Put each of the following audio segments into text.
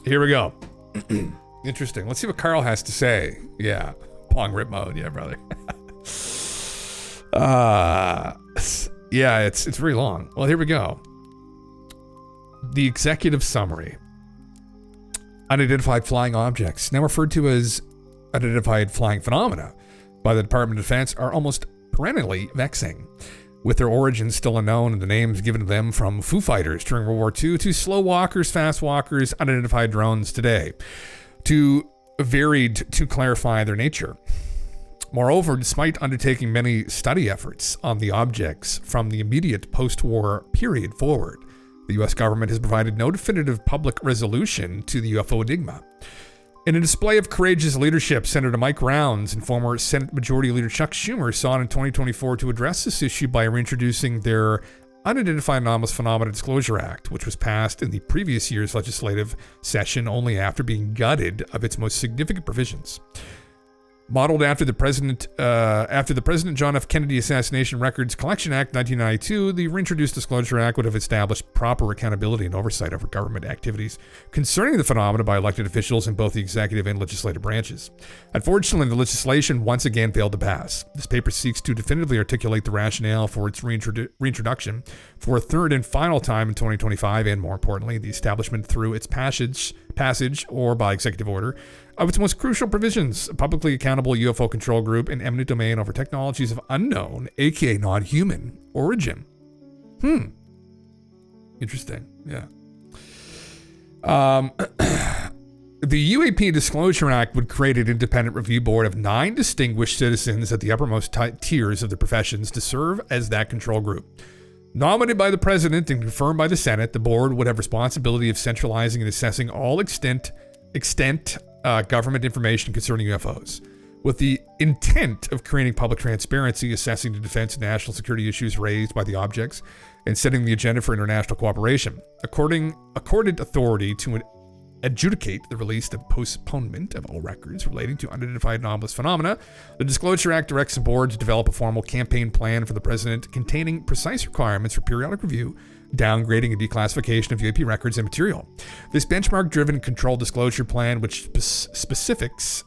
Here we go. Interesting. Let's see what Karl has to say. Yeah. Pong rip mode. Yeah, brother. Yeah, it's very long. Well, here we go. The executive summary. Unidentified flying objects, now referred to as unidentified flying phenomena by the Department of Defense, are almost perennially vexing. With their origins still unknown and the names given to them from Foo Fighters during World War II to slow walkers, fast walkers, unidentified drones today, to varied to clarify their nature. Moreover, despite undertaking many study efforts on the objects from the immediate post-war period forward, the U.S. government has provided no definitive public resolution to the UFO Enigma. In a display of courageous leadership, Senator Mike Rounds and former Senate Majority Leader Chuck Schumer sought in 2024 to address this issue by reintroducing their Unidentified Anomalous Phenomena Disclosure Act, which was passed in the previous year's legislative session only after being gutted of its most significant provisions. Modeled after the President John F. Kennedy Assassination Records Collection Act 1992, the reintroduced Disclosure Act would have established proper accountability and oversight over government activities concerning the phenomena by elected officials in both the executive and legislative branches. Unfortunately, the legislation once again failed to pass. This paper seeks to definitively articulate the rationale for its reintroduction for a third and final time in 2025, and more importantly, the establishment through its passage or by executive order of its most crucial provisions: a publicly accountable UFO control group and eminent domain over technologies of unknown, aka non-human origin. Interesting. Yeah. The UAP Disclosure Act would create an independent review board of 9 distinguished citizens at the uppermost tiers of the professions to serve as that control group. Nominated by the President and confirmed by the Senate, the board would have responsibility of centralizing and assessing all extent government information concerning UFOs, with the intent of creating public transparency, assessing the defense and national security issues raised by the objects, and setting the agenda for international cooperation. Accorded authority to adjudicate the release and postponement of all records relating to unidentified anomalous phenomena, the Disclosure Act directs the board to develop a formal campaign plan for the President containing precise requirements for periodic review, downgrading, and declassification of UAP records and material. This benchmark-driven controlled disclosure plan, which specifies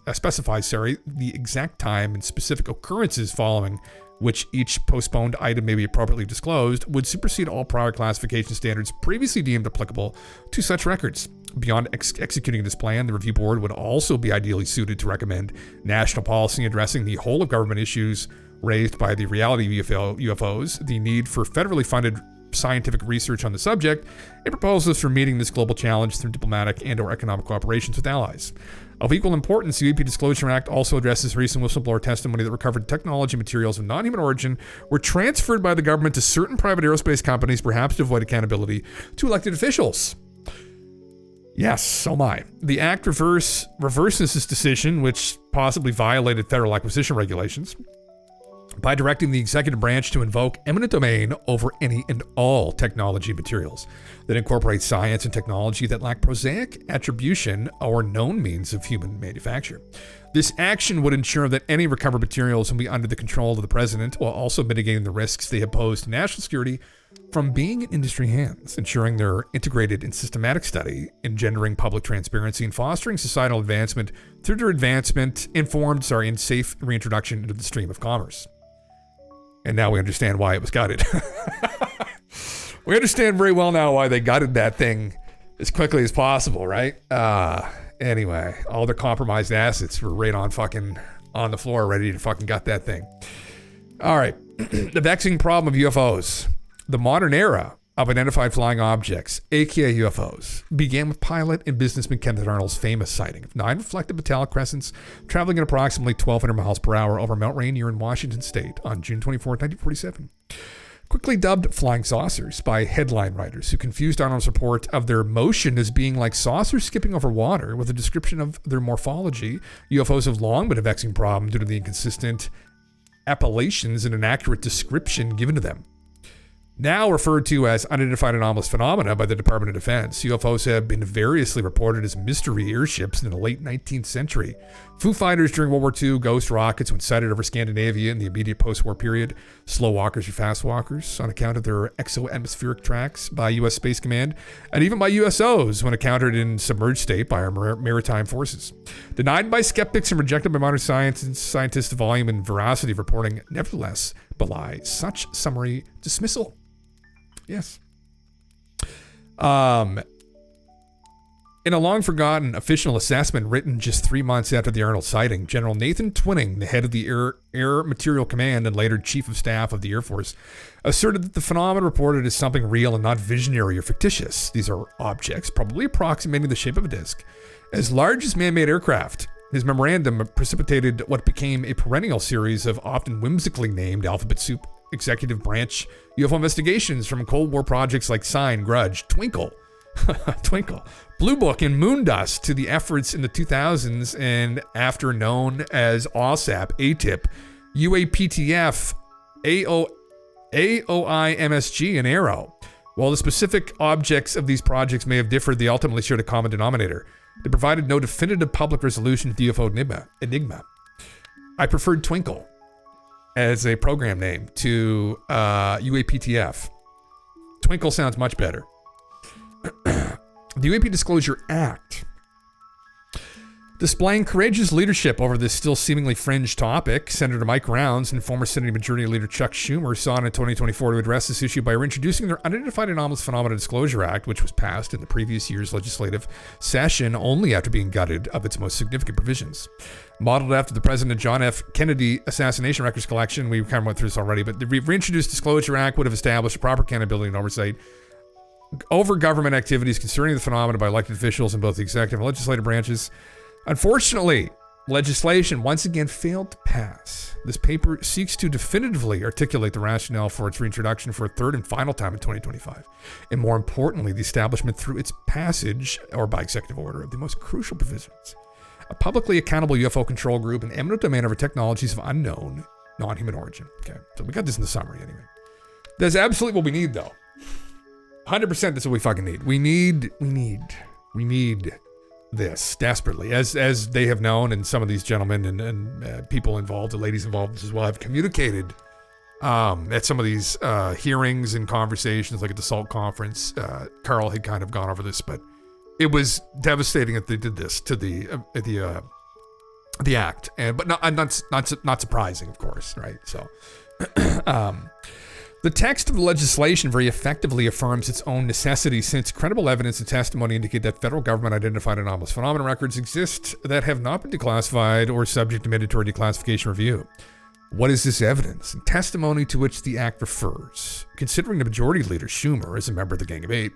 the exact time and specific occurrences following which each postponed item may be appropriately disclosed, would supersede all prior classification standards previously deemed applicable to such records. Beyond executing this plan, the review board would also be ideally suited to recommend national policy addressing the whole of government issues raised by the reality of UFOs, the need for federally funded scientific research on the subject, and proposals for meeting this global challenge through diplomatic and/or economic cooperations with allies. Of equal importance, the UAP Disclosure Act also addresses recent whistleblower testimony that recovered technology materials of non-human origin were transferred by the government to certain private aerospace companies, perhaps to avoid accountability to elected officials. Yes, oh my. The act reverses this decision, which possibly violated federal acquisition regulations, by directing the executive branch to invoke eminent domain over any and all technology materials that incorporate science and technology that lack prosaic attribution or known means of human manufacture. This action would ensure that any recovered materials will be under the control of the President, while also mitigating the risks they have posed to national security from being in industry hands, ensuring their integrated and systematic study, engendering public transparency, and fostering societal advancement through their in safe reintroduction into the stream of commerce. And now we understand why it was gutted. We understand very well now why they gutted that thing as quickly as possible, right? Anyway, all their compromised assets were right on the floor, ready to fucking gut that thing. All right. The vexing problem of UFOs. The modern era of identified flying objects, aka UFOs, began with pilot and businessman Kenneth Arnold's famous sighting of 9 reflective metallic crescents traveling at approximately 1,200 miles per hour over Mount Rainier in Washington state on June 24, 1947. Quickly dubbed flying saucers by headline writers who confused Arnold's report of their motion as being like saucers skipping over water with a description of their morphology, UFOs have long been a vexing problem due to the inconsistent appellations and inaccurate description given to them. Now referred to as unidentified anomalous phenomena by the Department of Defense, UFOs have been variously reported as mystery airships in the late 19th century. Foo Fighters during World War II, ghost rockets when sighted over Scandinavia in the immediate post-war period, slow walkers or fast walkers on account of their exo-atmospheric tracks by U.S. Space Command, and even by USOs when encountered in submerged state by our maritime forces. Denied by skeptics and rejected by modern scientists, the volume and veracity of reporting nevertheless belie such summary dismissal. Yes. In a long-forgotten official assessment written just 3 months after the Arnold sighting, General Nathan Twining, the head of the Air Material Command and later Chief of Staff of the Air Force, asserted that the phenomenon reported is something real and not visionary or fictitious. These are objects, probably approximating the shape of a disc, as large as man-made aircraft. His memorandum precipitated what became a perennial series of often whimsically named alphabet soup executive branch UFO investigations, from Cold War projects like Sign, Grudge, Twinkle, Blue Book, and Moondust to the efforts in the 2000s and after known as OSAP, ATIP, UAPTF, AOIMSG, and ARROW. While the specific objects of these projects may have differed, they ultimately shared a common denominator. They provided no definitive public resolution to the UFO enigma. I preferred Twinkle as a program name to UAPTF. Twinkle sounds much better. The UAP Disclosure Act, displaying courageous leadership over this still seemingly fringe topic, Senator Mike Rounds and former Senate Majority Leader Chuck Schumer sought in 2024 to address this issue by introducing their Unidentified Anomalous Phenomena Disclosure Act, which was passed in the previous year's legislative session only after being gutted of its most significant provisions. Modeled after the President John F. Kennedy assassination records collection, we kind of went through this already, but the reintroduced Disclosure Act would have established proper accountability and oversight over government activities concerning the phenomena by elected officials in both the executive and legislative branches. Unfortunately, legislation once again failed to pass. This paper seeks to definitively articulate the rationale for its reintroduction for a third and final time in 2025. And more importantly, the establishment through its passage, or by executive order, of the most crucial provisions. A publicly accountable UFO control group and eminent domain over technologies of unknown, non-human origin. Okay, so we got this in the summary anyway. That's absolutely what we need, though. 100% that's what we fucking need. We need this desperately, as they have known, and some of these gentlemen and people involved, the ladies involved as well, have communicated at some of these hearings and conversations, like at the SALT conference. Karl had kind of gone over this, but it was devastating that they did this to the act, but not surprising, of course, right? So. The text of the legislation very effectively affirms its own necessity, since credible evidence and testimony indicate that federal government identified anomalous phenomena records exist that have not been declassified or subject to mandatory declassification review. What is this evidence and testimony to which the act refers? Considering the majority leader, Schumer, as a member of the Gang of Eight,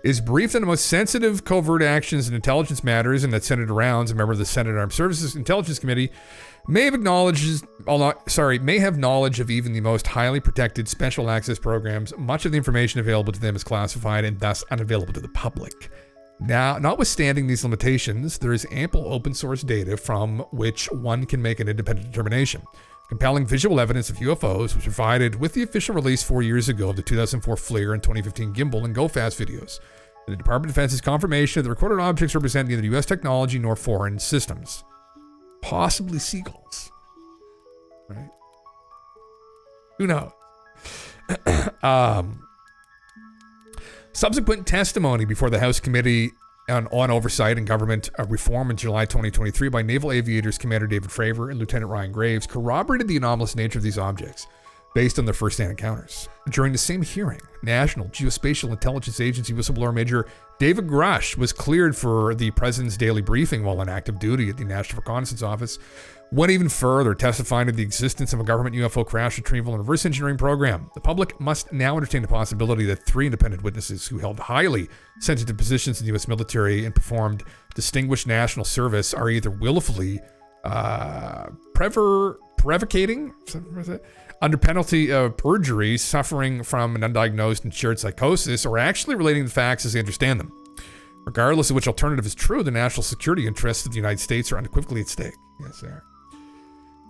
is briefed on the most sensitive covert actions and intelligence matters, and that Senator Rounds, a member of the Senate Armed Services Intelligence Committee, may have knowledge of even the most highly protected special access programs. Much of the information available to them is classified and thus unavailable to the public. Now, notwithstanding these limitations, there is ample open source data from which one can make an independent determination. Compelling visual evidence of UFOs was provided with the official release 4 years ago of the 2004 FLIR and 2015 Gimbal and GoFast videos. The Department of Defense's confirmation that the recorded objects represent neither U.S. technology nor foreign systems. Possibly seagulls. Right? Who knows? Subsequent testimony before the House Committee on Oversight and Government Reform in July 2023 by Naval Aviators Commander David Fravor and Lieutenant Ryan Graves corroborated the anomalous nature of these objects based on their first-hand encounters. During the same hearing, National Geospatial Intelligence Agency whistleblower Major David Grush was cleared for the President's daily briefing while on active duty at the National Reconnaissance Office, went even further, testifying to the existence of a government UFO crash retrieval and reverse engineering program. The public must now entertain the possibility that 3 independent witnesses who held highly sensitive positions in the U.S. military and performed distinguished national service are either willfully prevaricating under penalty of perjury, suffering from an undiagnosed and shared psychosis, or actually relating the facts as they understand them. Regardless of which alternative is true, the national security interests of the United States are unequivocally at stake. Yes, they are.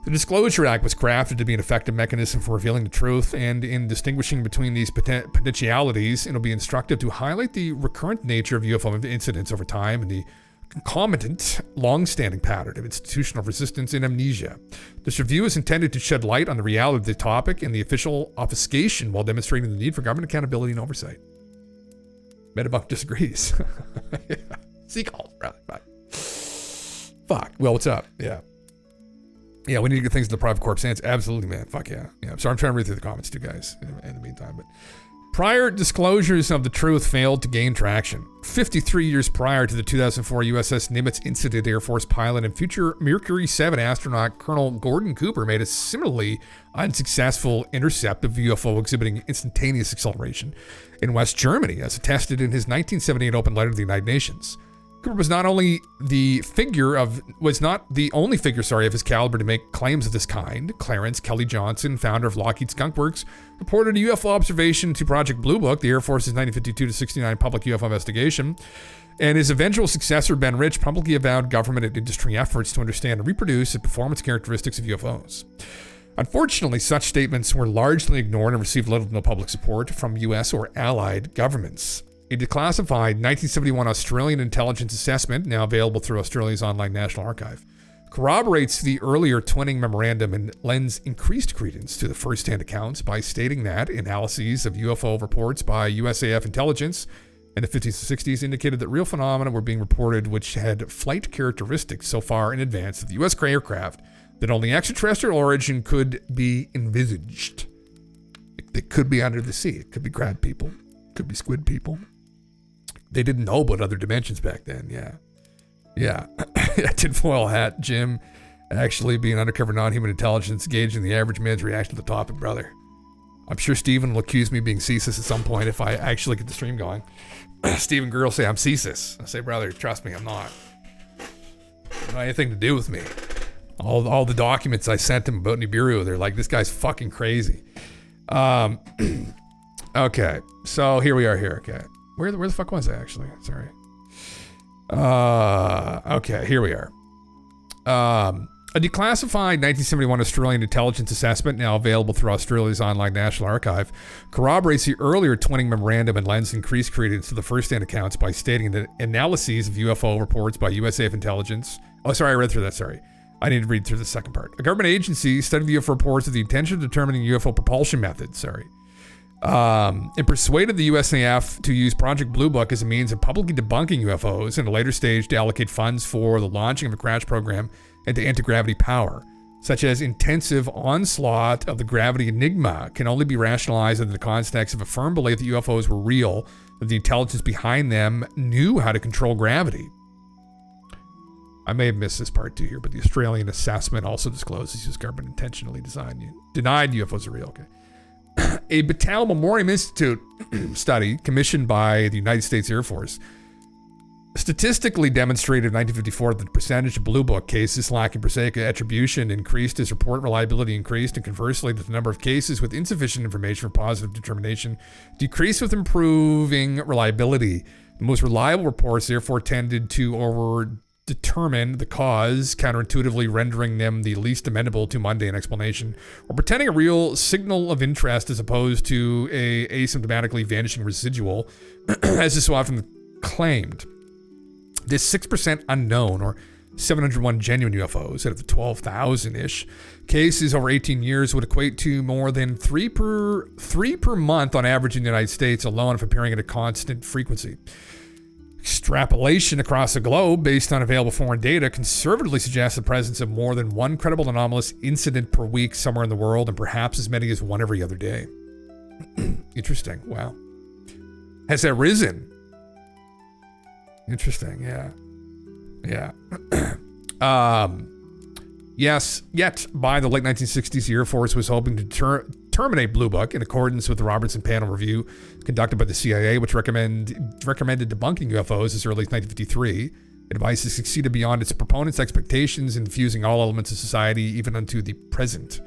The Disclosure Act was crafted to be an effective mechanism for revealing the truth, and in distinguishing between these potentialities, it'll be instructive to highlight the recurrent nature of UFO incidents over time and the concomitant, long-standing pattern of institutional resistance and amnesia. This review is intended to shed light on the reality of the topic and the official obfuscation while demonstrating the need for government accountability and oversight. Metabunk disagrees. Yeah. Seagull, really. Bye. Fuck. Well, what's up? Yeah. Yeah, we need to get things in the private corp stance. Absolutely, man. Fuck yeah. Yeah. So I'm trying to read through the comments too, guys, in the meantime. But prior disclosures of the truth failed to gain traction. 53 years prior to the 2004 USS Nimitz incident, Air Force pilot and future Mercury 7 astronaut Colonel Gordon Cooper made a similarly unsuccessful intercept of UFO exhibiting instantaneous acceleration in West Germany, as attested in his 1978 open letter to the United Nations. Cooper was not the only figure of his caliber to make claims of this kind. Clarence Kelly Johnson, founder of Lockheed Skunk Works, reported a UFO observation to Project Blue Book, the Air Force's 1952-69 public UFO investigation, and his eventual successor, Ben Rich, publicly avowed government and industry efforts to understand and reproduce the performance characteristics of UFOs. Unfortunately, such statements were largely ignored and received little to no public support from U.S. or allied governments. A declassified 1971 Australian intelligence assessment, now available through Australia's online National Archive, corroborates the earlier twinning memorandum and lends increased credence to the first-hand accounts by stating that analyses of UFO reports by USAF intelligence in the 50s and 60s indicated that real phenomena were being reported which had flight characteristics so far in advance of the U.S. aircraft that only extraterrestrial origin could be envisaged. They could be under the sea. It could be crab people. It could be squid people. They didn't know about other dimensions back then, yeah. Yeah. Tinfoil hat, Jim, actually being undercover non-human intelligence, gauging the average man's reaction to the topic, brother. I'm sure Steven will accuse me of being CSIS at some point if I actually get the stream going. Steven Girl say I'm CSIS. I say, brother, trust me, I'm not. Don't have anything to do with me. All the documents I sent him about Nibiru, they're like, this guy's fucking crazy. Okay, so here we are here, okay. Where the fuck was I actually? Sorry. Okay, here we are. A declassified 1971 Australian intelligence assessment, now available through Australia's online National Archive, corroborates the earlier twinning memorandum and lends increased credence to the first-hand accounts by stating that analyses of UFO reports by USAF intelligence... Oh, sorry, I read through that, sorry. I need to read through the second part. A government agency studied the UFO reports with the intention of determining UFO propulsion methods, sorry. And persuaded the USAF to use Project Blue Book as a means of publicly debunking UFOs and a later stage to allocate funds for the launching of a crash program into anti-gravity power, such as intensive onslaught of the gravity enigma can only be rationalized in the context of a firm belief that UFOs were real, that the intelligence behind them knew how to control gravity. I may have missed this part too here, but the Australian assessment also discloses this government intentionally denied UFOs are real. Okay. A Battelle Memoriam Institute study commissioned by the United States Air Force statistically demonstrated in 1954 that the percentage of Blue Book cases lacking prosaic attribution increased as report reliability increased, and conversely that the number of cases with insufficient information for positive determination decreased with improving reliability. The most reliable reports therefore tended to overdetermine the cause, counterintuitively rendering them the least amenable to mundane explanation, or pretending a real signal of interest as opposed to a asymptomatically vanishing residual, as is so often claimed. This 6% unknown, or 701 genuine UFOs out of the 12,000-ish cases over 18 years would equate to more than three per month on average in the United States alone if appearing at a constant frequency. Extrapolation across the globe based on available foreign data conservatively suggests the presence of more than one credible anomalous incident per week somewhere in the world, and perhaps as many as one every other day. Interesting. Wow. Has that risen? Interesting. Yeah. Yes, yet by the late 1960s, the Air Force was hoping to terminate Blue Book in accordance with the Robertson Panel Review conducted by the CIA, which recommended debunking UFOs as early as 1953. Advice has succeeded beyond its proponents' expectations, infusing all elements of society, even unto the present.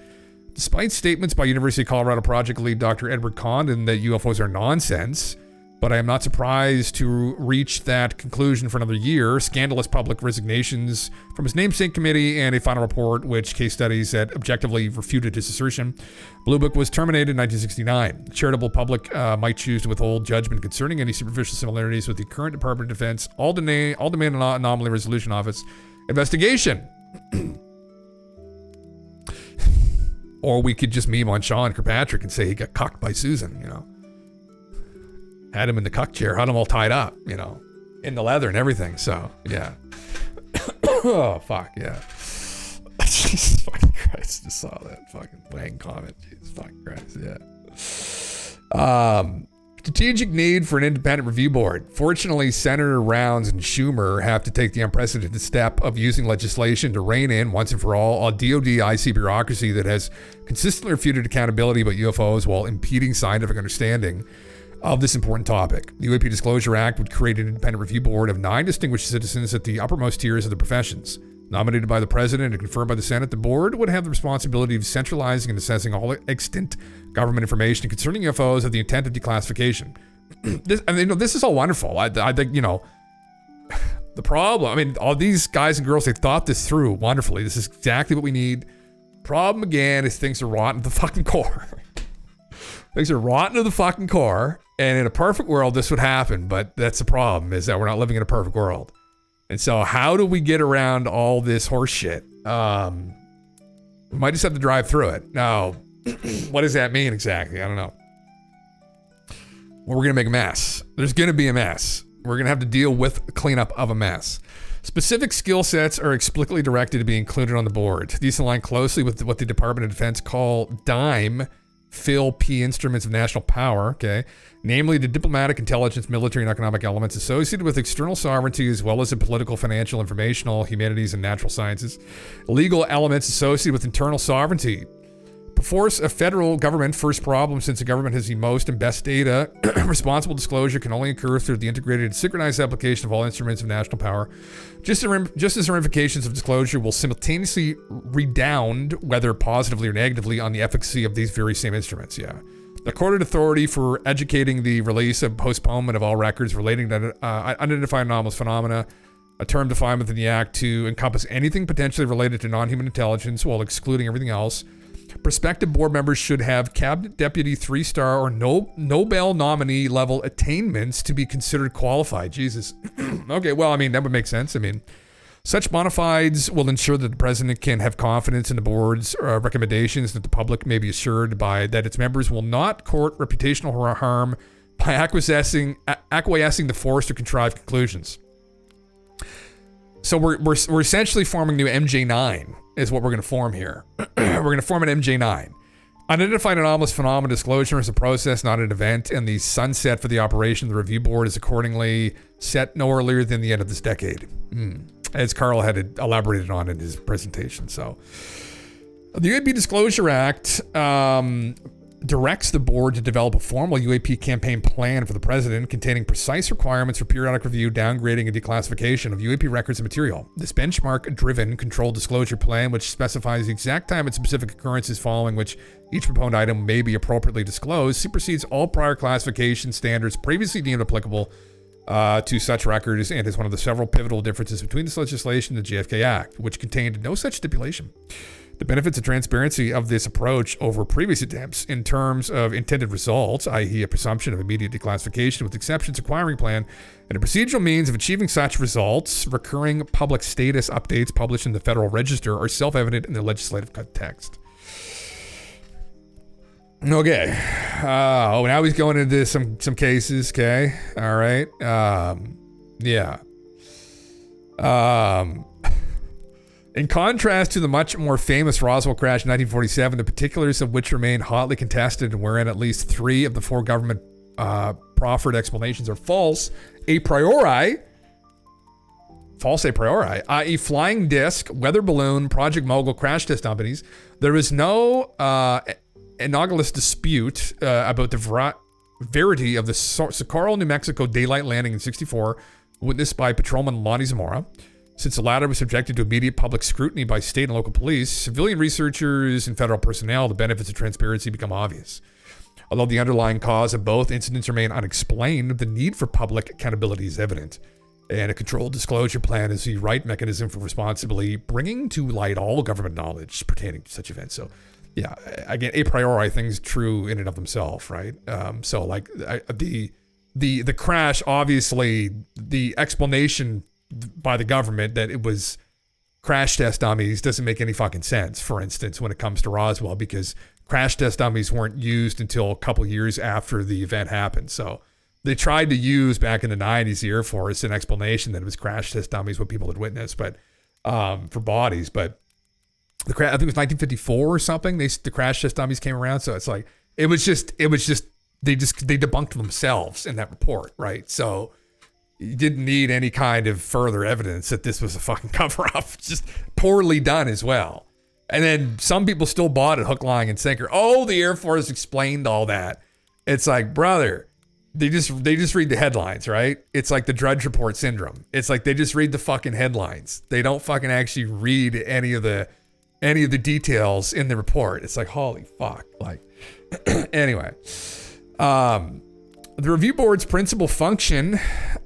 Despite statements by University of Colorado Project lead Dr. Edward Condon that UFOs are nonsense, but I am not surprised to reach that conclusion for another year. Scandalous public resignations from his namesake committee and a final report which case studies that objectively refuted his assertion. Blue Book was terminated in 1969. The charitable public might choose to withhold judgment concerning any superficial similarities with the current Department of Defense. All demand an anomaly resolution office investigation. Or we could just meme on Sean Kirkpatrick and say he got cucked by Susan, you know. Had him in the cuck chair, had him all tied up, you know, in the leather and everything. So, yeah. Oh, fuck, yeah. Jesus fucking Christ. Just saw that fucking wang comment. Jesus fucking Christ, yeah. Strategic need for an independent review board. Fortunately, Senator Rounds and Schumer have to take the unprecedented step of using legislation to rein in, once and for all, a DOD IC bureaucracy that has consistently refuted accountability about UFOs while impeding scientific understanding of this important topic. The UAP Disclosure Act would create an independent review board of 9 distinguished citizens at the uppermost tiers of the professions. Nominated by the president and confirmed by the Senate, the board would have the responsibility of centralizing and assessing all extant government information concerning UFOs of the intent of declassification. This is all wonderful. I think, you know, the problem, I mean, all these guys and girls, they thought this through wonderfully. This is exactly what we need. Problem again is things are rotten to the fucking core. Things are rotten to the fucking core. And in a perfect world, this would happen. But that's the problem, is that we're not living in a perfect world. And so how do we get around all this horse shit? We might just have to drive through it. Now, what does that mean exactly? I don't know. Well, we're going to make a mess. There's going to be a mess. We're going to have to deal with the cleanup of a mess. Specific skill sets are explicitly directed to be included on the board. These align closely with what the Department of Defense call DIME, Phil P. Instruments of National Power, okay? Namely, the diplomatic, intelligence, military, and economic elements associated with external sovereignty, as well as the political, financial, informational, humanities, and natural sciences. Legal elements associated with internal sovereignty. Before a federal government, first problem, since the government has the most and best data, responsible disclosure can only occur through the integrated and synchronized application of all instruments of national power. Just as the ramifications of disclosure will simultaneously redound, whether positively or negatively, on the efficacy of these very same instruments, yeah. The accorded authority for educating the release of postponement of all records relating to unidentified anomalous phenomena, a term defined within the Act to encompass anything potentially related to non-human intelligence while excluding everything else. Prospective board members should have cabinet deputy 3-star or Nobel nominee level attainments to be considered qualified. Jesus. Okay, well, I mean, that would make sense. I mean, such bona fides will ensure that the president can have confidence in the board's recommendations, that the public may be assured by that its members will not court reputational harm by acquiescing the forced or contrived conclusions. So we're essentially forming new MJ9 is what we're going to form here. We're going to form an MJ9. Unidentified anomalous phenomena disclosure is a process, not an event, and the sunset for the operation of the review board is accordingly set no earlier than the end of this decade, as Karl had elaborated on in his presentation. So the UAP Disclosure Act directs the board to develop a formal UAP campaign plan for the president containing precise requirements for periodic review, downgrading, and declassification of UAP records and material. This benchmark-driven controlled disclosure plan, which specifies the exact time and specific occurrences following which each proposed item may be appropriately disclosed, supersedes all prior classification standards previously deemed applicable to such records, and is one of the several pivotal differences between this legislation and the JFK Act, which contained no such stipulation. The benefits and transparency of this approach over previous attempts in terms of intended results, i.e. a presumption of immediate declassification with exceptions acquiring plan, and a procedural means of achieving such results, recurring public status updates published in the Federal Register, are self-evident in the legislative text. Okay. Now he's going into some cases, okay? All right. Yeah. In contrast to the much more famous Roswell crash in 1947, the particulars of which remain hotly contested and wherein at least 3 of the 4 government proffered explanations are false a priori, i.e. flying disc, weather balloon, Project Mogul crash test dummies, there is no analogous dispute about the verity of the Socorro, New Mexico daylight landing in 1964, witnessed by Patrolman Lonnie Zamora. Since the latter was subjected to immediate public scrutiny by state and local police, civilian researchers, and federal personnel, the benefits of transparency become obvious. Although the underlying cause of both incidents remain unexplained, the need for public accountability is evident. And a controlled disclosure plan is the right mechanism for responsibly bringing to light all government knowledge pertaining to such events. So, yeah, again, a priori, things true in and of themselves, right? So, like the crash, obviously, the explanation by the government that it was crash test dummies doesn't make any fucking sense. For instance, when it comes to Roswell, because crash test dummies weren't used until a couple years after the event happened. So they tried to use back in the 90s, the Air Force, an explanation that it was crash test dummies, what people had witnessed, but for bodies. But I think it was 1954 or something. The crash test dummies came around. So it's like, it was just they debunked themselves in that report, right? So you didn't need any kind of further evidence that this was a fucking cover up. Just poorly done as well. And then some people still bought it hook, line, and sinker. Oh, the Air Force explained all that. It's like, brother, they just read the headlines, right? It's like the Drudge Report syndrome. It's like they just read the fucking headlines. They don't fucking actually read any of the details in the report. It's like, holy fuck. Like, anyway. The review board's principal function,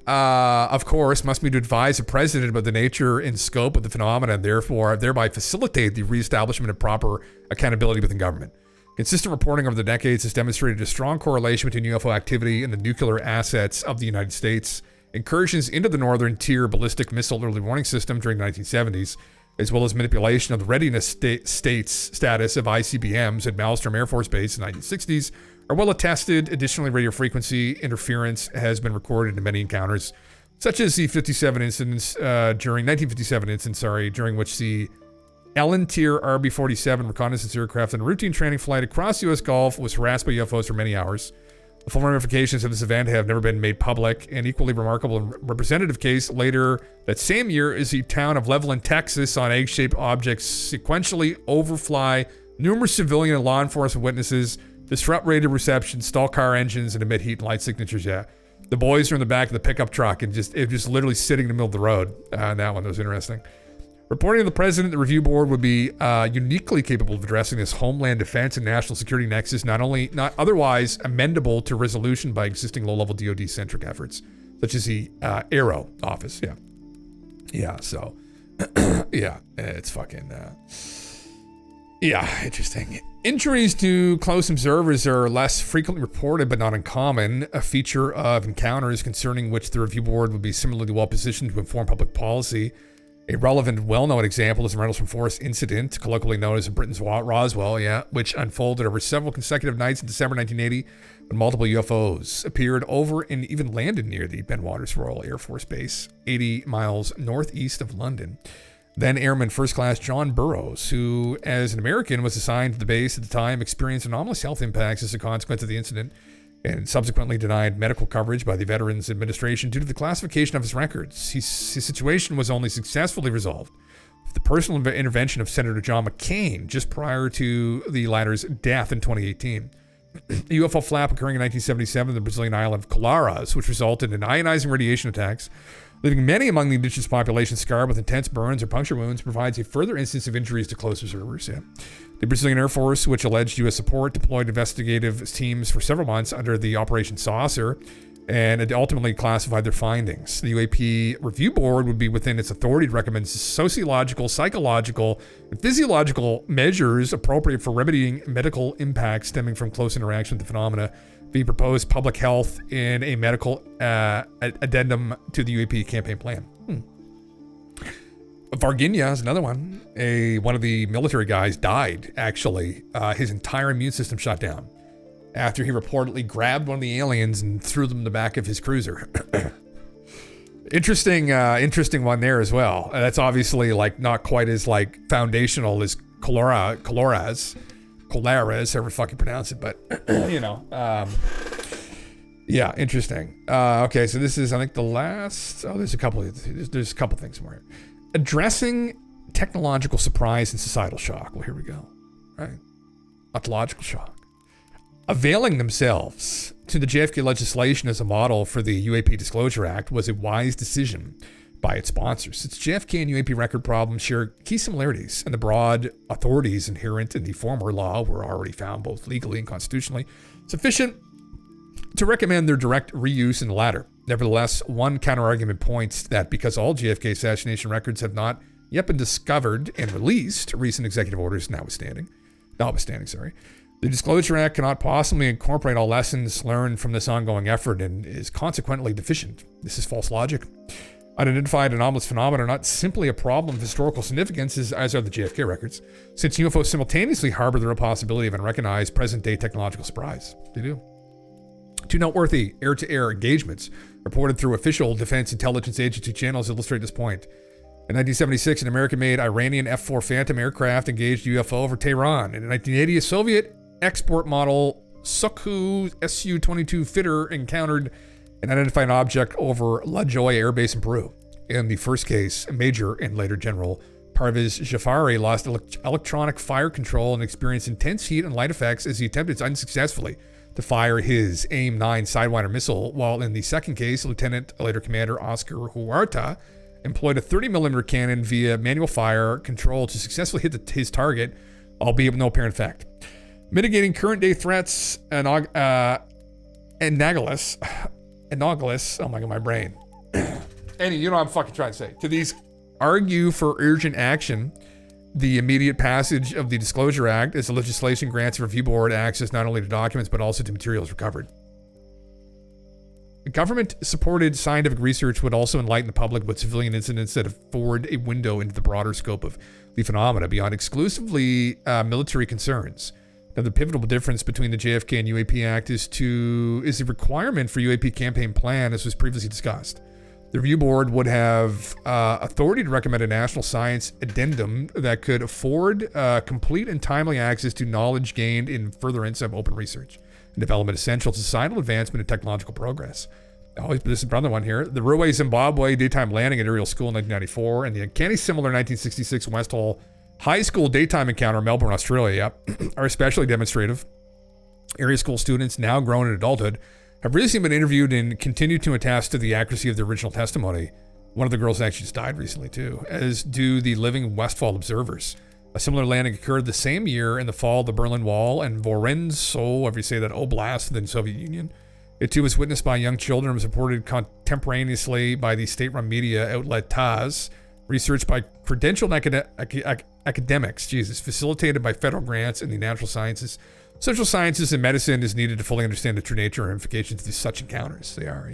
of course, must be to advise the president about the nature and scope of the phenomena and thereby facilitate the reestablishment of proper accountability within government. Consistent reporting over the decades has demonstrated a strong correlation between UFO activity and the nuclear assets of the United States. Incursions into the Northern Tier ballistic missile early warning system during the 1970s, as well as manipulation of the readiness status of ICBMs at Malmstrom Air Force Base in the 1960s, are well attested. Additionally, radio frequency interference has been recorded in many encounters, such as the 1957 instance, during which the Ellen Tier RB-47 reconnaissance aircraft in a routine training flight across the U.S. Gulf was harassed by UFOs for many hours. The full ramifications of this event have never been made public. An equally remarkable and representative case later that same year is the town of Levelland, Texas, saw an egg-shaped object sequentially overfly numerous civilian and law enforcement witnesses, disrupt radio reception, stall car engines, and emit heat and light signatures. Yeah, the boys are in the back of the pickup truck and just literally sitting in the middle of the road. That one was interesting. Reporting to the president, the review board would be uniquely capable of addressing this homeland defense and national security nexus, not otherwise amendable to resolution by existing low-level DoD-centric efforts, such as the Aero office. Yeah. So, yeah, it's fucking. Yeah, interesting. Injuries to close observers are less frequently reported, but not uncommon. A feature of encounters concerning which the review board would be similarly well positioned to inform public policy. A relevant, well-known example is the Rendlesham Forest incident, colloquially known as Britain's Roswell, which unfolded over several consecutive nights in December 1980, when multiple UFOs appeared over and even landed near the Ben Waters Royal Air Force Base, 80 miles northeast of London. Then Airman First Class John Burroughs, who, as an American, was assigned to the base at the time, experienced anomalous health impacts as a consequence of the incident, and subsequently denied medical coverage by the Veterans Administration due to the classification of his records. His situation was only successfully resolved with the personal intervention of Senator John McCain just prior to the latter's death in 2018. A UFO flap occurring in 1977 in the Brazilian island of Colares, which resulted in ionizing radiation attacks, leaving many among the indigenous population scarred with intense burns or puncture wounds, provides a further instance of injuries to close observers. The Brazilian Air Force, which alleged U.S. support, deployed investigative teams for several months under the Operation Saucer, and it ultimately classified their findings. The UAP Review Board would be within its authority to recommend sociological, psychological, and physiological measures appropriate for remedying medical impacts stemming from close interaction with the phenomena, the proposed public health in a medical addendum to the UAP campaign plan. Varginha is another one. One of the military guys died, actually. His entire immune system shut down after he reportedly grabbed one of the aliens and threw them in the back of his cruiser. Interesting one there as well. That's obviously like not quite as like foundational as Colares, however fucking pronounce it, but yeah, interesting. Okay, so this is I think the last. Oh, there's a couple things more here. Addressing technological surprise and societal shock. Well, here we go. Right, ontological shock. Availing themselves to the JFK legislation as a model for the UAP Disclosure Act was a wise decision by its sponsors. Its JFK and UAP record problems share key similarities, and the broad authorities inherent in the former law were already found both legally and constitutionally sufficient to recommend their direct reuse in the latter. Nevertheless, one counterargument points that because all JFK assassination records have not yet been discovered and released, recent executive orders notwithstanding, the Disclosure Act cannot possibly incorporate all lessons learned from this ongoing effort and is consequently deficient. This is false logic. Unidentified anomalous phenomena are not simply a problem of historical significance, as are the JFK records, since UFOs simultaneously harbor the real possibility of unrecognized present-day technological surprise. They do. Two noteworthy air-to-air engagements reported through official Defense Intelligence Agency channels illustrate this point. In 1976, an American-made Iranian F-4 Phantom aircraft engaged UFO over Tehran. In 1980, a Soviet export model Sukhu Su-22 fighter encountered an unidentified object over La Joya Air Base in Peru. In the first case, Major and later General Parviz Jafari lost electronic fire control and experienced intense heat and light effects as he attempted unsuccessfully to fire his AIM-9 Sidewinder missile, while in the second case, Lieutenant later Commander Oscar Huerta employed a 30mm cannon via manual fire control to successfully hit his target, albeit with no apparent effect. Mitigating current-day threats, analogous, oh my god, my brain. Andy, you know what I'm fucking trying to say. To these argue for urgent action, the immediate passage of the Disclosure Act as the legislation grants a review board access not only to documents but also to materials recovered. Government-supported scientific research would also enlighten the public with civilian incidents that afford a window into the broader scope of the phenomena beyond exclusively military concerns. Now, the pivotal difference between the JFK and UAP Act is the requirement for UAP campaign plan, as was previously discussed. The review board would have authority to recommend a national science addendum that could afford complete and timely access to knowledge gained in furtherance of open research and development essential to societal advancement and technological progress. This is another one here. The Ruwais Zimbabwe daytime landing at Ariel School in 1994 and the uncanny similar 1966 West Hall High School daytime encounter in Melbourne, Australia, are especially demonstrative. Area school students, now grown in adulthood, have recently been interviewed and continue to attest to the accuracy of their original testimony. One of the girls actually just died recently too, as do the living Westfall observers. A similar landing occurred the same year in the fall of the Berlin Wall and Voronezh, however you say that, Oblast within the Soviet Union. It too was witnessed by young children and was reported contemporaneously by the state-run media outlet TASS. Research by credentialed academics, facilitated by federal grants in the natural sciences, social sciences, and medicine is needed to fully understand the true nature and ramifications of such encounters. They are,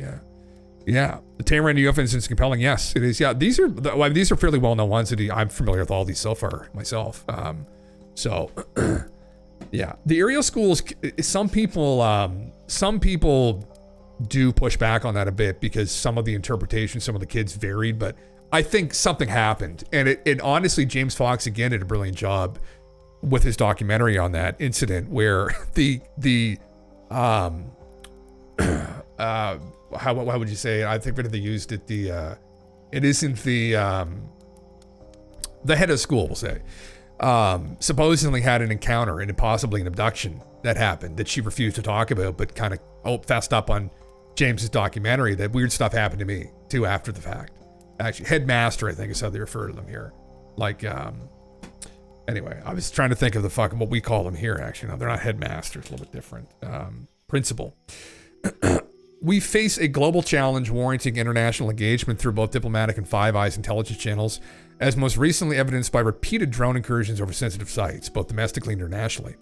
yeah. The Tehran UFO incident is compelling. Yes, it is. Yeah, these are fairly well-known ones. I'm familiar with all these so far myself. Yeah, the Ariel schools. Some people do push back on that a bit because some of the interpretations, some of the kids varied, but I think something happened. And it honestly, James Fox again did a brilliant job with his documentary on that incident where how would you say it? I think that they used it, it isn't the head of school, we'll say, supposedly had an encounter and possibly an abduction that happened that she refused to talk about, but kind of fessed up on James's documentary that weird stuff happened to me too after the fact. Actually, headmaster, I think is how they refer to them here. Like, anyway, I was trying to think of what we call them here. Actually, no, they're not headmasters, a little bit different. Principal. We face a global challenge warranting international engagement through both diplomatic and Five Eyes intelligence channels, as most recently evidenced by repeated drone incursions over sensitive sites, both domestically and internationally.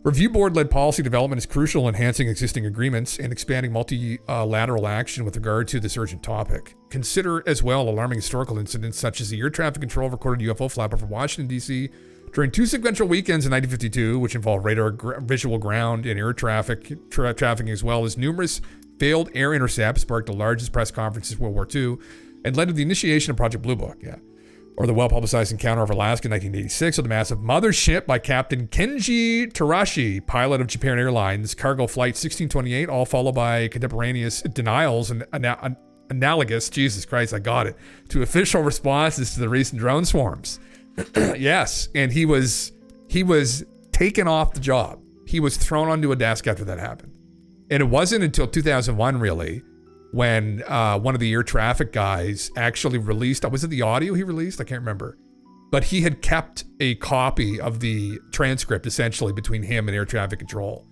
Review board-led policy development is crucial in enhancing existing agreements and expanding multilateral action with regard to this urgent topic. Consider as well alarming historical incidents such as the air traffic control recorded UFO flap over Washington, D.C. during two sequential weekends in 1952, which involved radar, visual ground, and air trafficking, as well as numerous failed air intercepts, sparked the largest press conferences in World War II, and led to the initiation of Project Blue Book. Or the well-publicized encounter over Alaska in 1986 of the massive mothership by Captain Kenji Terashi, pilot of Japan Airlines, cargo flight 1628, all followed by contemporaneous denials and analogous, Jesus Christ, I got it, to official responses to the recent drone swarms. Yes, and he was taken off the job. He was thrown onto a desk after that happened. And it wasn't until 2001, really, when one of the air traffic guys actually released, was it the audio he released? I can't remember. But he had kept a copy of the transcript, essentially, between him and air traffic control.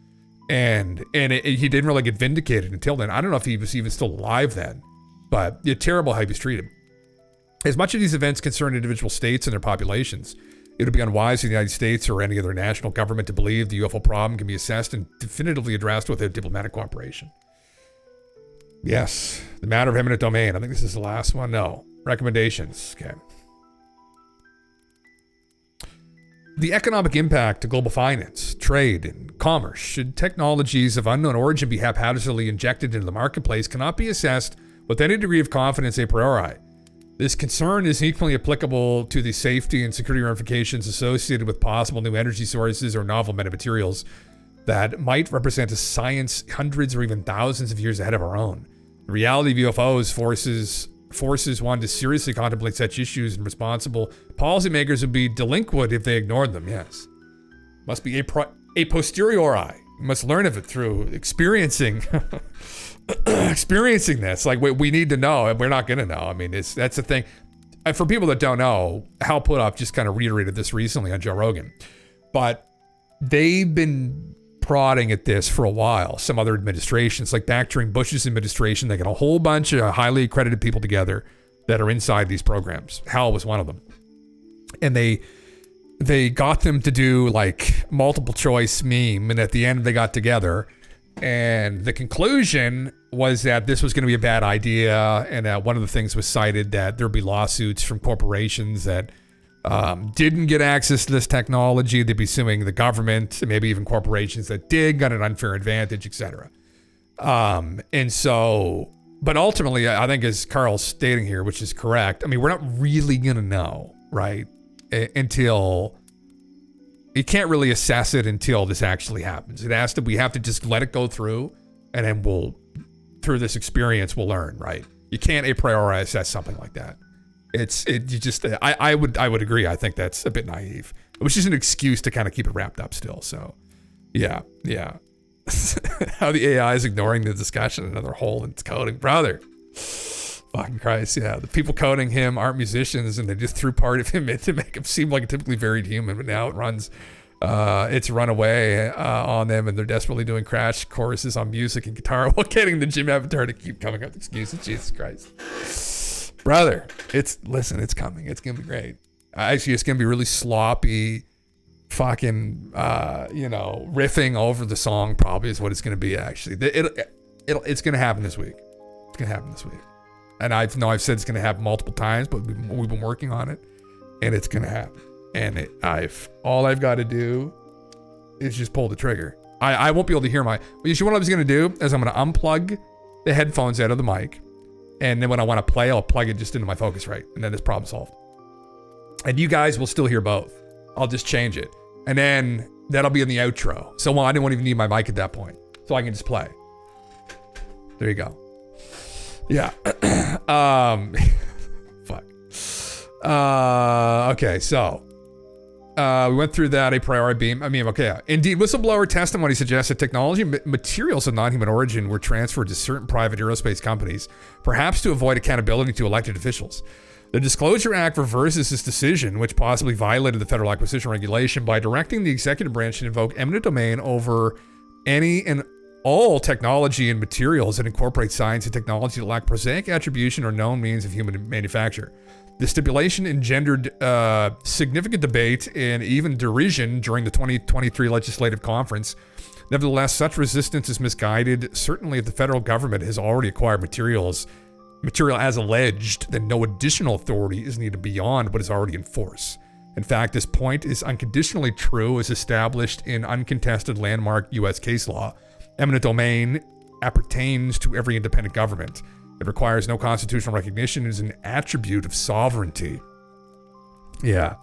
He didn't really get vindicated until then. I don't know if he was even still alive then, but it's terrible how he was treated. As much as these events concern individual states and their populations, it would be unwise for the United States or any other national government to believe the UFO problem can be assessed and definitively addressed without diplomatic cooperation. Yes, the matter of eminent domain. I think this is the last one. No. Recommendations. Okay. The economic impact to global finance, trade, and commerce should technologies of unknown origin be haphazardly injected into the marketplace cannot be assessed with any degree of confidence a priori. This concern is equally applicable to the safety and security ramifications associated with possible new energy sources or novel metamaterials that might represent a science hundreds or even thousands of years ahead of our own. The reality of UFOs forces one to seriously contemplate such issues, and responsible policymakers would be delinquent if they ignored them. Yes. Must be a posteriori. You must learn of it through experiencing this. Like, we need to know, and we're not going to know. I mean, that's the thing. And for people that don't know, Hal Puthoff just kind of reiterated this recently on Joe Rogan. But they've been prodding at this for a while. Some other administrations, like back during Bush's administration, they got a whole bunch of highly accredited people together that are inside these programs. Hal was one of them. And they got them to do like multiple choice meme, and at the end they got together, and the conclusion was that this was going to be a bad idea, and that one of the things was cited that there'd be lawsuits from corporations that didn't get access to this technology. They'd be suing the government, maybe even corporations that did, got an unfair advantage, etc. And so, but ultimately, I think as Karl's stating here, which is correct, I mean, we're not really going to know, right? Until, you can't really assess it until this actually happens. We have to just let it go through, and then through this experience, we'll learn, right? You can't a priori assess something like that. I would agree. I think that's a bit naive, which is an excuse to kind of keep it wrapped up still. So yeah. How the AI is ignoring the discussion, another hole in its coding, brother. Fucking Christ, yeah. The people coding him aren't musicians, and they just threw part of him in to make him seem like a typically varied human, but now it's run away on them, and they're desperately doing crash courses on music and guitar while getting the gym avatar to keep coming up with excuses. Jesus Christ. Brother, it's coming. It's going to be great. Actually, it's going to be really sloppy, fucking, riffing over the song probably is what it's going to be, actually. It's going to happen this week. It's going to happen this week. And I've said it's going to happen multiple times, but we've been working on it, and it's going to happen. And all I've got to do is just pull the trigger. I won't be able to hear what I was going to do is I'm going to unplug the headphones out of the mic, and then when I want to play, I'll plug it just into my Focusrite, and then it's problem solved. And you guys will still hear both. I'll just change it, and then that'll be in the outro. So I didn't even need my mic at that point, so I can just play. There you go. Yeah. Fuck. Okay, so we went through that a priori beam. Indeed, whistleblower testimony suggests that technology materials of non-human origin were transferred to certain private aerospace companies, perhaps to avoid accountability to elected officials. The Disclosure Act reverses this decision, which possibly violated the federal acquisition regulation, by directing the executive branch to invoke eminent domain over any and all technology and materials that incorporate science and technology that lack prosaic attribution or known means of human manufacture. The stipulation engendered significant debate and even derision during the 2023 legislative conference. Nevertheless, such resistance is misguided. Certainly, if the federal government has already acquired material as alleged, then no additional authority is needed beyond what is already in force. In fact, this point is unconditionally true as established in uncontested landmark U.S. case law. Eminent domain appertains to every independent government. It requires no constitutional recognition. It is an attribute of sovereignty. Yeah.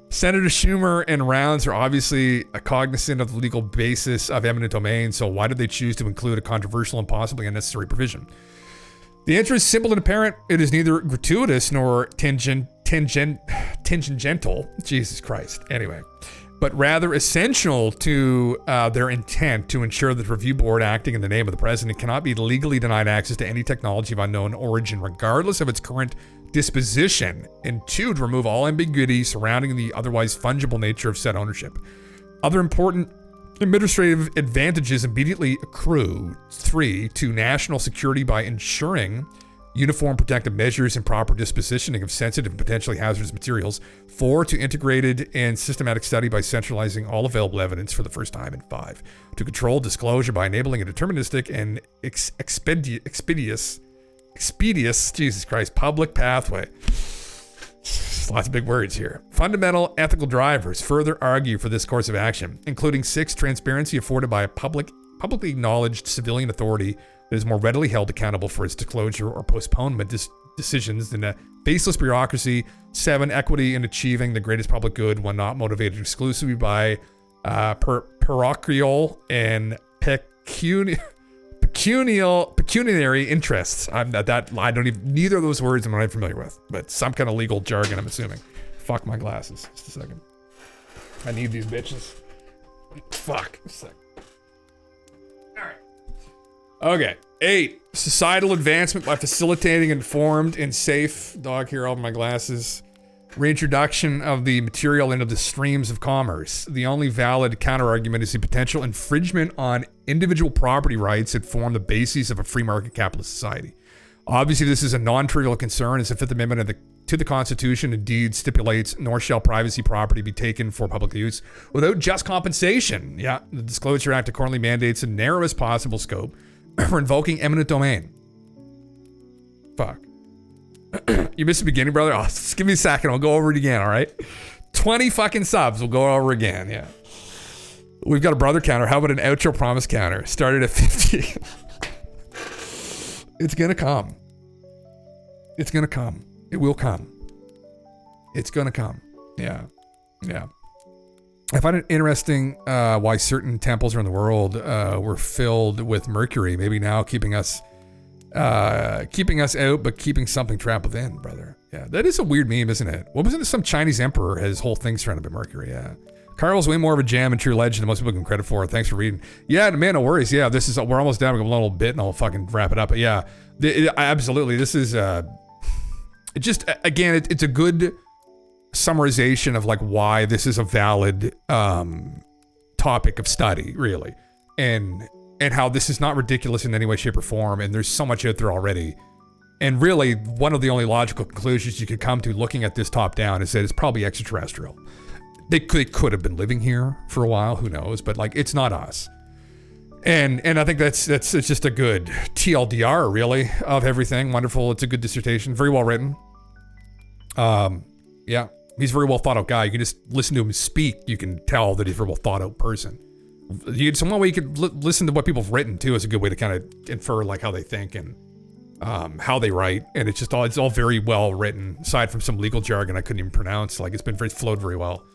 Senator Schumer and Rounds are obviously cognizant of the legal basis of eminent domain, so why did they choose to include a controversial and possibly unnecessary provision? The answer is simple and apparent. It is neither gratuitous nor tangential. Jesus Christ. Anyway. But rather essential to their intent to ensure that the review board, acting in the name of the president, cannot be legally denied access to any technology of unknown origin, regardless of its current disposition, and two, to remove all ambiguity surrounding the otherwise fungible nature of said ownership. Other important Administrative advantages immediately accrue. 3, to national security by ensuring uniform protective measures and proper dispositioning of sensitive and potentially hazardous materials. 4, to integrated and systematic study by centralizing all available evidence for the first time. And 5, to control disclosure by enabling a deterministic and expeditious, Jesus Christ, public pathway. Lots of big words here. Fundamental ethical drivers further argue for this course of action, including 6, transparency afforded by a publicly acknowledged civilian authority that is more readily held accountable for its disclosure or postponement decisions than a baseless bureaucracy. 7, equity in achieving the greatest public good when not motivated exclusively by parochial and pecuniary interests. Neither of those words I'm not familiar with, but some kind of legal jargon, I'm assuming. Fuck my glasses. Just a second. I need these bitches. Fuck. Just a second. All right. Okay. 8, societal advancement by facilitating informed and safe, dog hair over my glasses, reintroduction of the material into the streams of commerce. The only valid counterargument is the potential infringement on individual property rights that form the basis of a free market capitalist society. Obviously, this is a non-trivial concern, as the Fifth Amendment to the Constitution indeed stipulates, nor shall privacy property be taken for public use without just compensation. Yeah, the Disclosure Act accordingly mandates the narrowest possible scope for invoking eminent domain. Fuck. You missed the beginning, brother? Oh, just give me a second. I'll go over it again, all right? 20 fucking subs. We'll go over again, yeah. We've got a brother counter. How about an outro promise counter? Started at 50. It's gonna come. It's gonna come. It will come. It's gonna come. Yeah. Yeah. I find it interesting why certain temples around the world were filled with mercury, maybe now keeping us out, but keeping something trapped within, brother. Yeah, that is a weird meme, isn't it? What was it? Some Chinese emperor, his whole thing's surrounded by mercury. Yeah. Carl's way more of a jam and true legend than most people give him credit for. Thanks for reading. Yeah, man, no worries. Yeah, we're almost down to a little bit and I'll fucking wrap it up. But yeah, absolutely. This is, it's a good summarization of like why this is a valid topic of study, really. And how this is not ridiculous in any way, shape, or form. And there's so much out there already. And really, one of the only logical conclusions you could come to looking at this top down is that it's probably extraterrestrial. They could have been living here for a while, who knows? But like, it's not us. And I think it's just a good TLDR, really, of everything. Wonderful. It's a good dissertation. Very well written. Yeah, he's a very well thought out guy. You can just listen to him speak. You can tell that he's a very well thought out person. One way you could listen to what people have written too is a good way to kind of infer like how they think and how they write. And it's all very well written, aside from some legal jargon I couldn't even pronounce. Like, it's been flowed very well.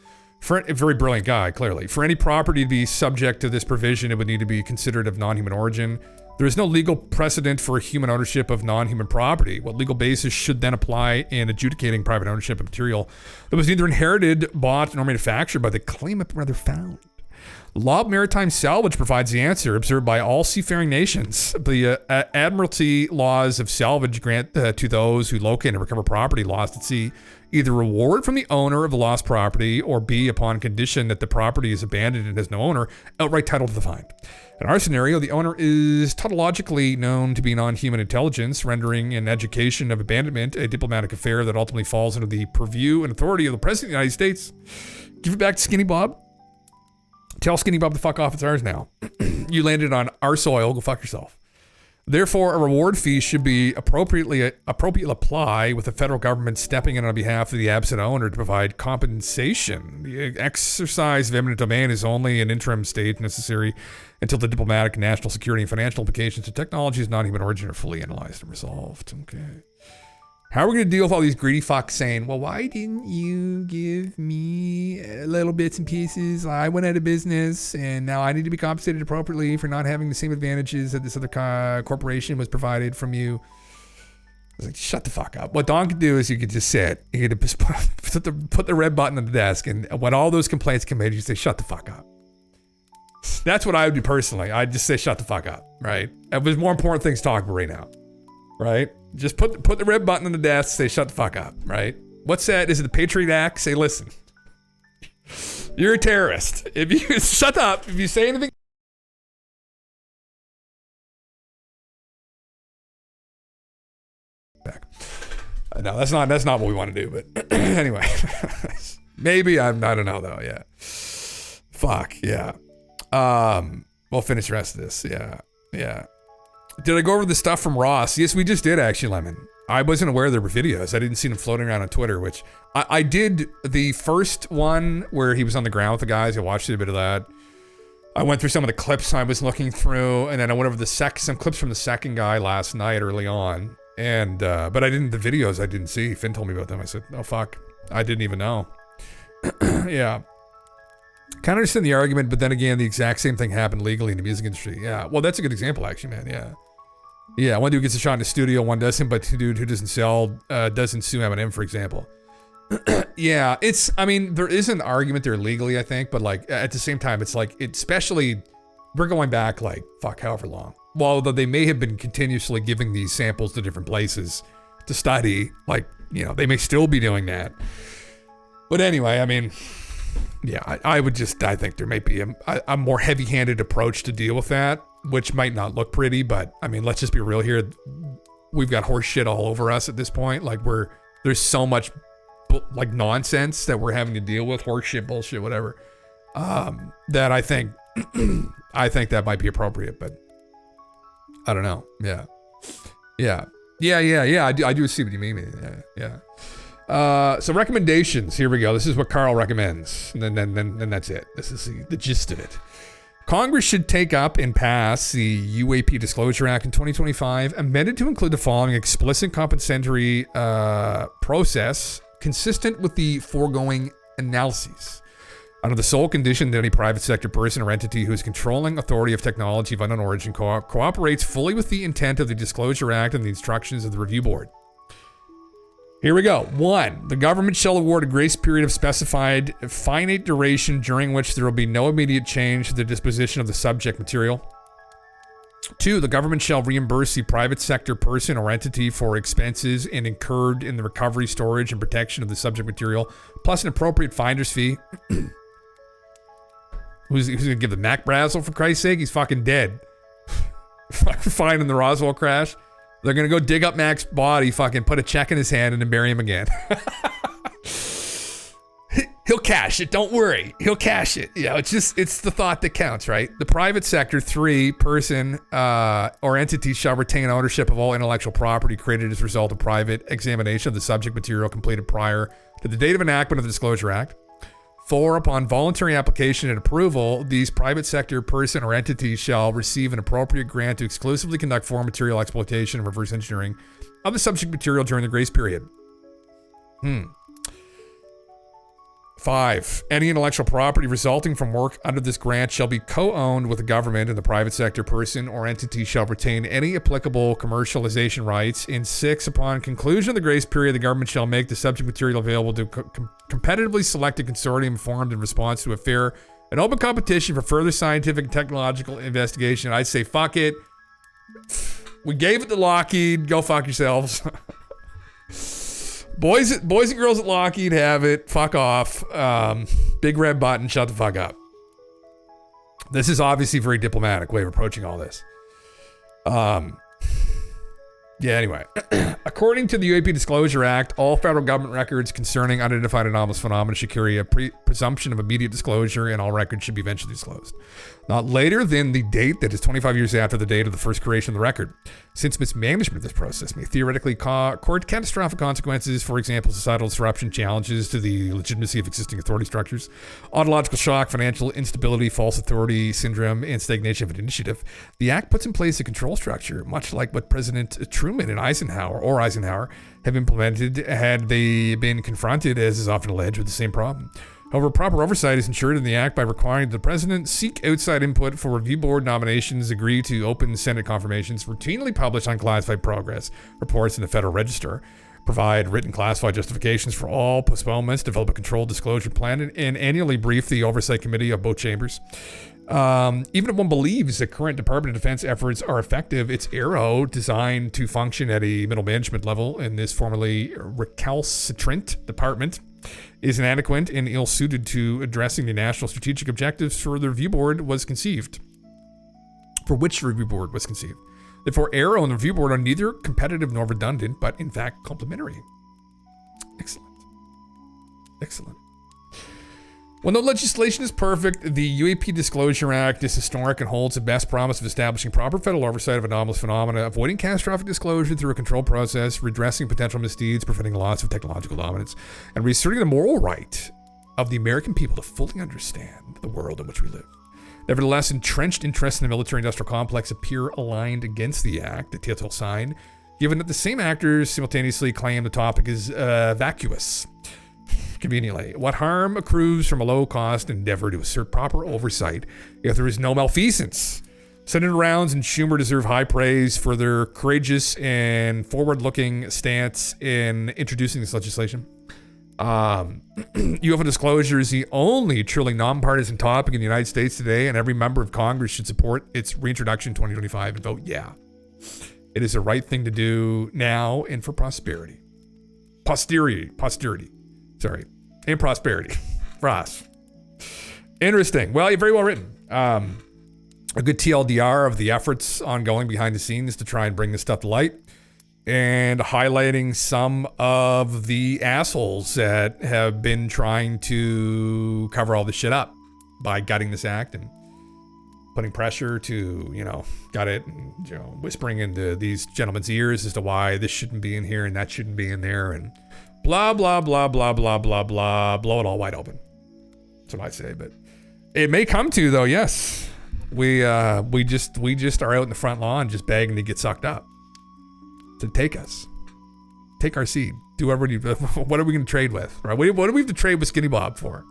For a very brilliant guy, clearly. For any property to be subject to this provision, it would need to be considered of non-human origin. There is no legal precedent for human ownership of non-human property. What legal basis should then apply in adjudicating private ownership of material that was neither inherited, bought, nor manufactured by the claimant, rather found? Law of maritime salvage provides the answer, observed by all seafaring nations. The admiralty laws of salvage grant to those who locate and recover property lost at sea either reward from the owner of the lost property, or B, upon condition that the property is abandoned and has no owner, outright title to the find. In our scenario, the owner is tautologically known to be non-human intelligence, rendering an education of abandonment a diplomatic affair that ultimately falls under the purview and authority of the President of the United States. Give it back to Skinny Bob. Tell Skinny Bob to fuck off, it's ours now. You landed on our soil, go fuck yourself. Therefore, a reward fee should be appropriately apply, with the federal government stepping in on behalf of the absent owner to provide compensation. The exercise of eminent domain is only an interim stage necessary until the diplomatic, national security, and financial implications of technology's non-human origin are fully analyzed and resolved. Okay. How are we going to deal with all these greedy fucks saying, well, why didn't you give me little bits and pieces? I went out of business and now I need to be compensated appropriately for not having the same advantages that this other corporation was provided from you. I was like, shut the fuck up. What Don could do is you could just sit. You could just put the red button on the desk, and when all those complaints come in, you say, shut the fuck up. That's what I would do personally. I'd just say, shut the fuck up, right? There's more important things to talk about right now, right? Just put the red button on the desk, say shut the fuck up, right? What's that? Is it the Patriot Act? Say listen. You're a terrorist. If you shut up, if you say anything. Back. No, that's not what we want to do. But anyway, maybe I don't know though. Yeah. Fuck yeah. We'll finish the rest of this. Yeah. Did I go over the stuff from Ross? Yes, we just did actually, Lemon. I wasn't aware there were videos. I didn't see them floating around on Twitter, which I did the first one where he was on the ground with the guys. I watched a bit of that. I went through some of the clips I was looking through, and then I went over some clips from the second guy last night early on. And but the videos I didn't see. Finn told me about them. I said, oh fuck, I didn't even know. Yeah. Kind of understand the argument, but then again, the exact same thing happened legally in the music industry. Yeah, well, that's a good example, actually, man. Yeah, one dude gets a shot in the studio, one doesn't, but the dude who doesn't sell doesn't sue Eminem, for example. Yeah, there is an argument there legally, I think, but like at the same time, it's like, especially, we're going back like, fuck, however long. Well, although they may have been continuously giving these samples to different places to study, like, they may still be doing that. But anyway, yeah, I think there might be a more heavy-handed approach to deal with that, which might not look pretty, but let's just be real here. We've got horse shit all over us at this point. Like there's so much like nonsense that we're having to deal with, horse shit, bullshit, whatever, that I think, that might be appropriate, but I don't know. Yeah. I do see what you mean. Yeah. So recommendations. Here we go. This is what Karl recommends. And then that's it. This is the gist of it. Congress should take up and pass the UAP Disclosure Act in 2025, amended to include the following explicit compensatory process consistent with the foregoing analyses. Under the sole condition that any private sector person or entity who is controlling authority of technology of unknown origin cooperates fully with the intent of the Disclosure Act and the instructions of the Review Board. Here we go. 1. The government shall award a grace period of specified finite duration during which there will be no immediate change to the disposition of the subject material. 2. The government shall reimburse the private sector person or entity for expenses incurred in the recovery, storage, and protection of the subject material, plus an appropriate finder's fee. Who's going to give the Mac Brazel, for Christ's sake? He's fucking dead. Finding the Roswell crash. They're going to go dig up Mac's body, fucking put a check in his hand, and then bury him again. He'll cash it. Don't worry. He'll cash it. It's the thought that counts, right? The private sector, 3, person or entity shall retain ownership of all intellectual property created as a result of private examination of the subject material completed prior to the date of enactment of the Disclosure Act. 4, upon voluntary application and approval, these private sector person or entity shall receive an appropriate grant to exclusively conduct foreign material exploitation and reverse engineering of the subject material during the grace period. 5, any intellectual property resulting from work under this grant shall be co-owned with the government, and the private sector person or entity shall retain any applicable commercialization rights. And 6, upon conclusion of the grace period, the government shall make the subject material available to competitively selected consortium formed in response to a fair and open competition for further scientific and technological investigation. I'd say, fuck it. We gave it to Lockheed. Go fuck yourselves. Boys and girls at Lockheed have it. Fuck off. Big red button. Shut the fuck up. This is obviously a very diplomatic way of approaching all this. Anyway. According to the UAP Disclosure Act, all federal government records concerning unidentified anomalous phenomena should carry a presumption of immediate disclosure, and all records should be eventually disclosed, not later than the date that is 25 years after the date of the first creation of the record. Since mismanagement of this process may theoretically cause catastrophic consequences, for example, societal disruption, challenges to the legitimacy of existing authority structures, ontological shock, financial instability, false authority syndrome, and stagnation of an initiative, the Act puts in place a control structure, much like what President Truman and Eisenhower have implemented had they been confronted, as is often alleged, with the same problem. However, proper oversight is ensured in the Act by requiring the President seek outside input for review board nominations, agree to open Senate confirmations, routinely publish unclassified progress reports in the Federal Register, provide written classified justifications for all postponements, develop a controlled disclosure plan, and annually brief the Oversight Committee of both chambers. Even if one believes that current Department of Defense efforts are effective, it's ARROW, designed to function at a middle management level in this formerly recalcitrant department, is inadequate and ill-suited to addressing the national strategic objectives for the review board was conceived. For which the review board was conceived. Therefore, error on the review board are neither competitive nor redundant, but in fact complementary. Excellent. Excellent. Well, no legislation is perfect. The UAP Disclosure Act is historic and holds the best promise of establishing proper federal oversight of anomalous phenomena, avoiding catastrophic disclosure through a controlled process, redressing potential misdeeds, preventing loss of technological dominance, and reasserting the moral right of the American people to fully understand the world in which we live. Nevertheless, entrenched interests in the military-industrial complex appear aligned against the act, the telltale sign, given that the same actors simultaneously claim the topic is vacuous. Conveniently, what harm accrues from a low-cost endeavor to assert proper oversight if there is no malfeasance? Senator Rounds and Schumer deserve high praise for their courageous and forward-looking stance in introducing this legislation. UFO disclosure is the only truly nonpartisan topic in the United States today, and every member of Congress should support its reintroduction in 2025 and vote yeah. It is the right thing to do now and for posterity. Sorry. And prosperity for us. Interesting. Well, you're very well written. A good TLDR of the efforts ongoing behind the scenes to try and bring this stuff to light, and highlighting some of the assholes that have been trying to cover all this shit up by gutting this act and putting pressure to, gut it, and, whispering into these gentlemen's ears as to why this shouldn't be in here and that shouldn't be in there, and blah, blah, blah, blah, blah, blah, blah, blow it all wide open. That's what I say. But it may come to, though, yes. We just are out in the front lawn just begging to get sucked up. To take us. Take our seed. Do whatever what are we going to trade with, right? What do we have to trade with Skinny Bob for?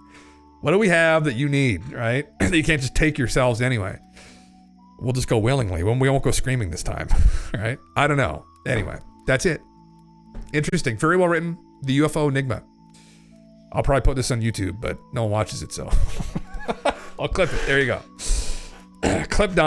What do we have that you need, right? That you can't just take yourselves anyway. We'll just go willingly. We won't go screaming this time, right? I don't know. Anyway, that's it. Interesting. Very well written. The UFO Enigma. I'll probably put this on YouTube, but no one watches it, so I'll clip it. There you go. Clip done.